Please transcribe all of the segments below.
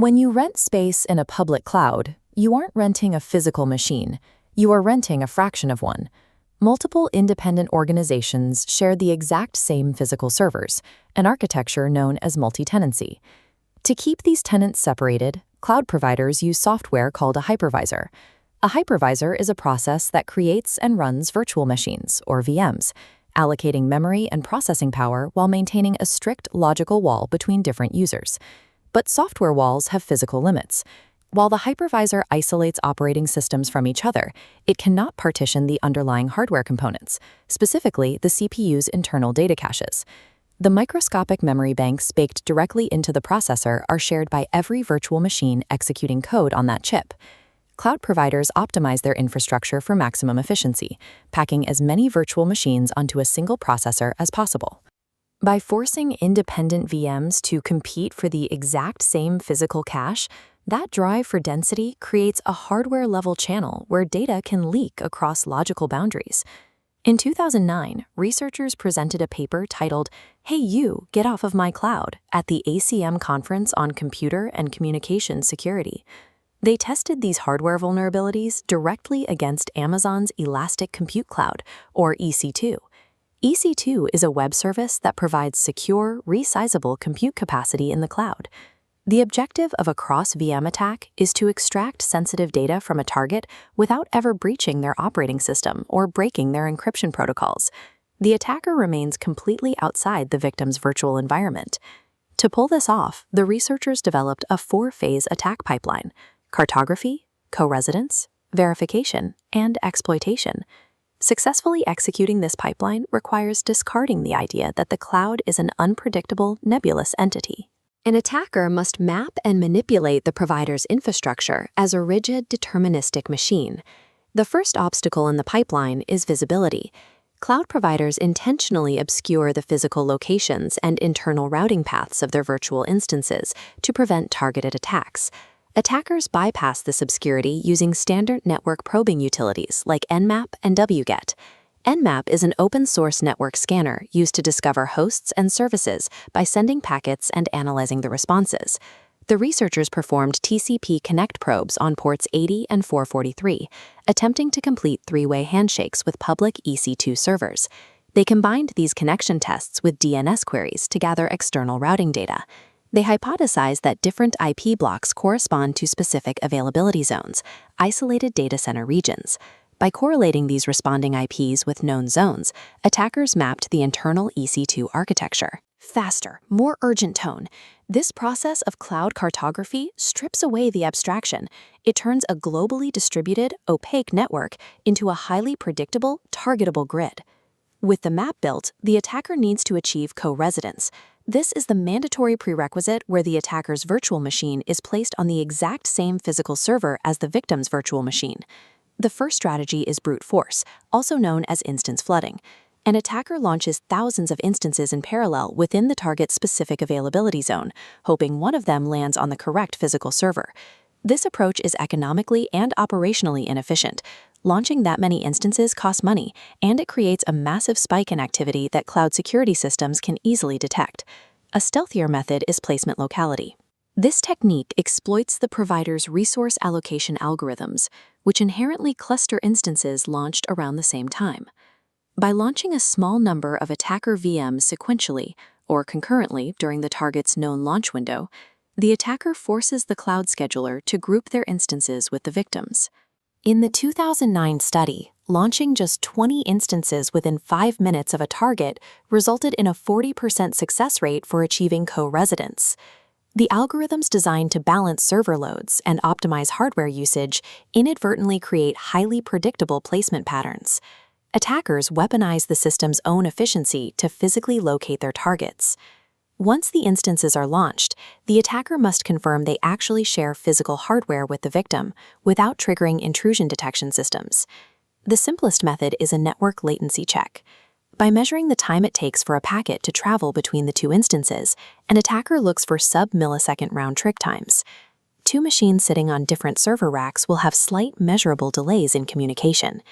When you rent space in a public cloud, you aren't renting a physical machine, you are renting a fraction of one. Multiple independent organizations share the exact same physical servers, an architecture known as multi-tenancy. To keep these tenants separated, cloud providers use software called a hypervisor. A hypervisor is a process that creates and runs virtual machines, or VMs, allocating memory and processing power while maintaining a strict logical wall between different users. But software walls have physical limits. While the hypervisor isolates operating systems from each other, it cannot partition the underlying hardware components, specifically the CPU's internal data caches. The microscopic memory banks baked directly into the processor are shared by every virtual machine executing code on that chip. Cloud providers optimize their infrastructure for maximum efficiency, packing as many virtual machines onto a single processor as possible. By forcing independent VMs to compete for the exact same physical cache, that drive for density creates a hardware-level channel where data can leak across logical boundaries. In 2009, researchers presented a paper titled, "Hey You, Get Off of My Cloud," at the ACM Conference on Computer and Communication Security. They tested these hardware vulnerabilities directly against Amazon's Elastic Compute Cloud, or EC2. EC2 is a web service that provides secure, resizable compute capacity in the cloud. The objective of a cross-VM attack is to extract sensitive data from a target without ever breaching their operating system or breaking their encryption protocols. The attacker remains completely outside the victim's virtual environment. To pull this off, the researchers developed a 4-phase attack pipeline: cartography, co-residence, verification, and exploitation. Successfully executing this pipeline requires discarding the idea that the cloud is an unpredictable, nebulous entity. An attacker must map and manipulate the provider's infrastructure as a rigid, deterministic machine. The first obstacle in the pipeline is visibility. Cloud providers intentionally obscure the physical locations and internal routing paths of their virtual instances to prevent targeted attacks. Attackers bypass this obscurity using standard network probing utilities like Nmap and wget. Nmap is an open-source network scanner used to discover hosts and services by sending packets and analyzing the responses. The researchers performed TCP connect probes on ports 80 and 443, attempting to complete three-way handshakes with public EC2 servers. They combined these connection tests with DNS queries to gather external routing data. They hypothesized that different IP blocks correspond to specific availability zones, isolated data center regions. By correlating these responding IPs with known zones, attackers mapped the internal EC2 architecture. Faster, more urgent tone. This process of cloud cartography strips away the abstraction. It turns a globally distributed, opaque network into a highly predictable, targetable grid. With the map built, the attacker needs to achieve co-residence. This is the mandatory prerequisite where the attacker's virtual machine is placed on the exact same physical server as the victim's virtual machine. The first strategy is brute force, also known as instance flooding. An attacker launches thousands of instances in parallel within the target's specific availability zone, hoping one of them lands on the correct physical server. This approach is economically and operationally inefficient. Launching that many instances costs money, and it creates a massive spike in activity that cloud security systems can easily detect. A stealthier method is placement locality. This technique exploits the provider's resource allocation algorithms, which inherently cluster instances launched around the same time. By launching a small number of attacker VMs sequentially or concurrently during the target's known launch window, the attacker forces the cloud scheduler to group their instances with the victims. In the 2009 study, launching just 20 instances within 5 minutes of a target resulted in a 40% success rate for achieving co-residence. The algorithms designed to balance server loads and optimize hardware usage inadvertently create highly predictable placement patterns. Attackers weaponize the system's own efficiency to physically locate their targets. Once the instances are launched, the attacker must confirm they actually share physical hardware with the victim without triggering intrusion detection systems. The simplest method is a network latency check. By measuring the time it takes for a packet to travel between the two instances, an attacker looks for sub-millisecond round-trip times. Two machines sitting on different server racks will have slight measurable delays in communication.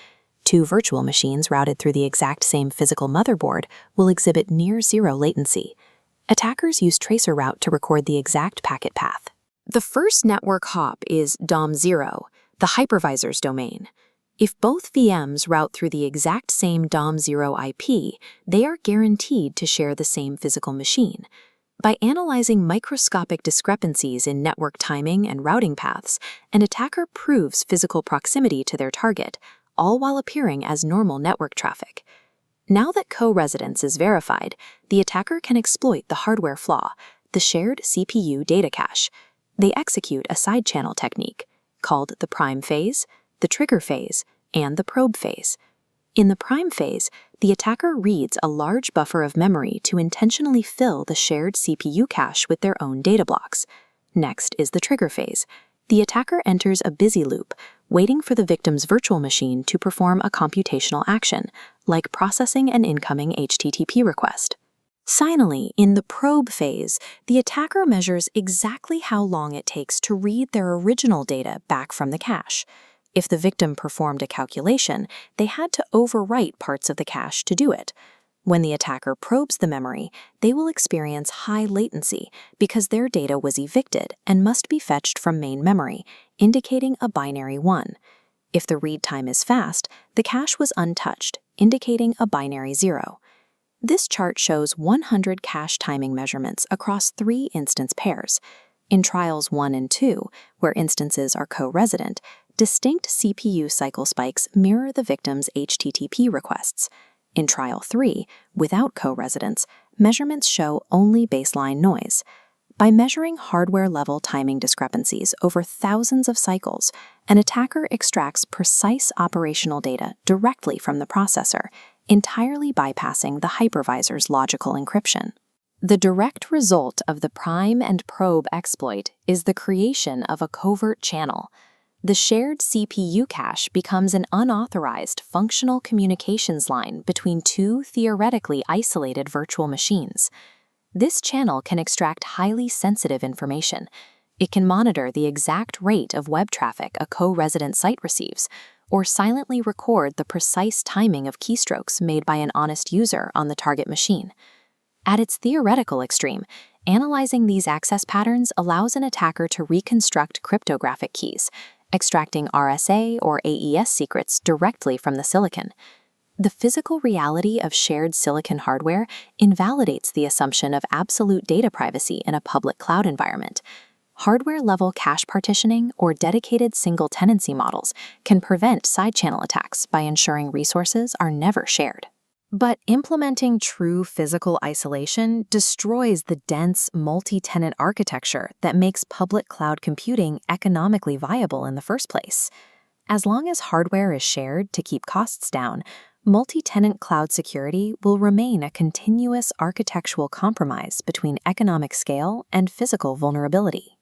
Two virtual machines routed through the exact same physical motherboard will exhibit near-zero latency. Attackers use tracer route to record the exact packet path. The first network hop is DOM0, the hypervisor's domain. If both VMs route through the exact same DOM0 IP, they are guaranteed to share the same physical machine. By analyzing microscopic discrepancies in network timing and routing paths, an attacker proves physical proximity to their target, all while appearing as normal network traffic. Now that co-residence is verified, the attacker can exploit the hardware flaw, the shared CPU data cache. They execute a side-channel technique, called the prime phase, the trigger phase, and the probe phase. In the prime phase, the attacker reads a large buffer of memory to intentionally fill the shared CPU cache with their own data blocks. Next is the trigger phase. The attacker enters a busy loop, waiting for the victim's virtual machine to perform a computational action, like processing an incoming HTTP request. Finally, in the probe phase, the attacker measures exactly how long it takes to read their original data back from the cache. If the victim performed a calculation, they had to overwrite parts of the cache to do it. When the attacker probes the memory, they will experience high latency because their data was evicted and must be fetched from main memory, indicating a binary 1. If the read time is fast, the cache was untouched, indicating a binary 0. This chart shows 100 cache timing measurements across 3 instance pairs. In trials 1 and 2, where instances are co-resident, distinct CPU cycle spikes mirror the victim's HTTP requests. In trial 3, without co-residence, measurements show only baseline noise. By measuring hardware-level timing discrepancies over thousands of cycles, an attacker extracts precise operational data directly from the processor, entirely bypassing the hypervisor's logical encryption. The direct result of the prime and probe exploit is the creation of a covert channel. The shared CPU cache becomes an unauthorized functional communications line between 2 theoretically isolated virtual machines. This channel can extract highly sensitive information. It can monitor the exact rate of web traffic a co-resident site receives, or silently record the precise timing of keystrokes made by an honest user on the target machine. At its theoretical extreme, analyzing these access patterns allows an attacker to reconstruct cryptographic keys, extracting RSA or AES secrets directly from the silicon. The physical reality of shared silicon hardware invalidates the assumption of absolute data privacy in a public cloud environment. Hardware-level cache partitioning or dedicated single-tenancy models can prevent side-channel attacks by ensuring resources are never shared. But implementing true physical isolation destroys the dense multi-tenant architecture that makes public cloud computing economically viable in the first place. As long as hardware is shared to keep costs down, multi-tenant cloud security will remain a continuous architectural compromise between economic scale and physical vulnerability.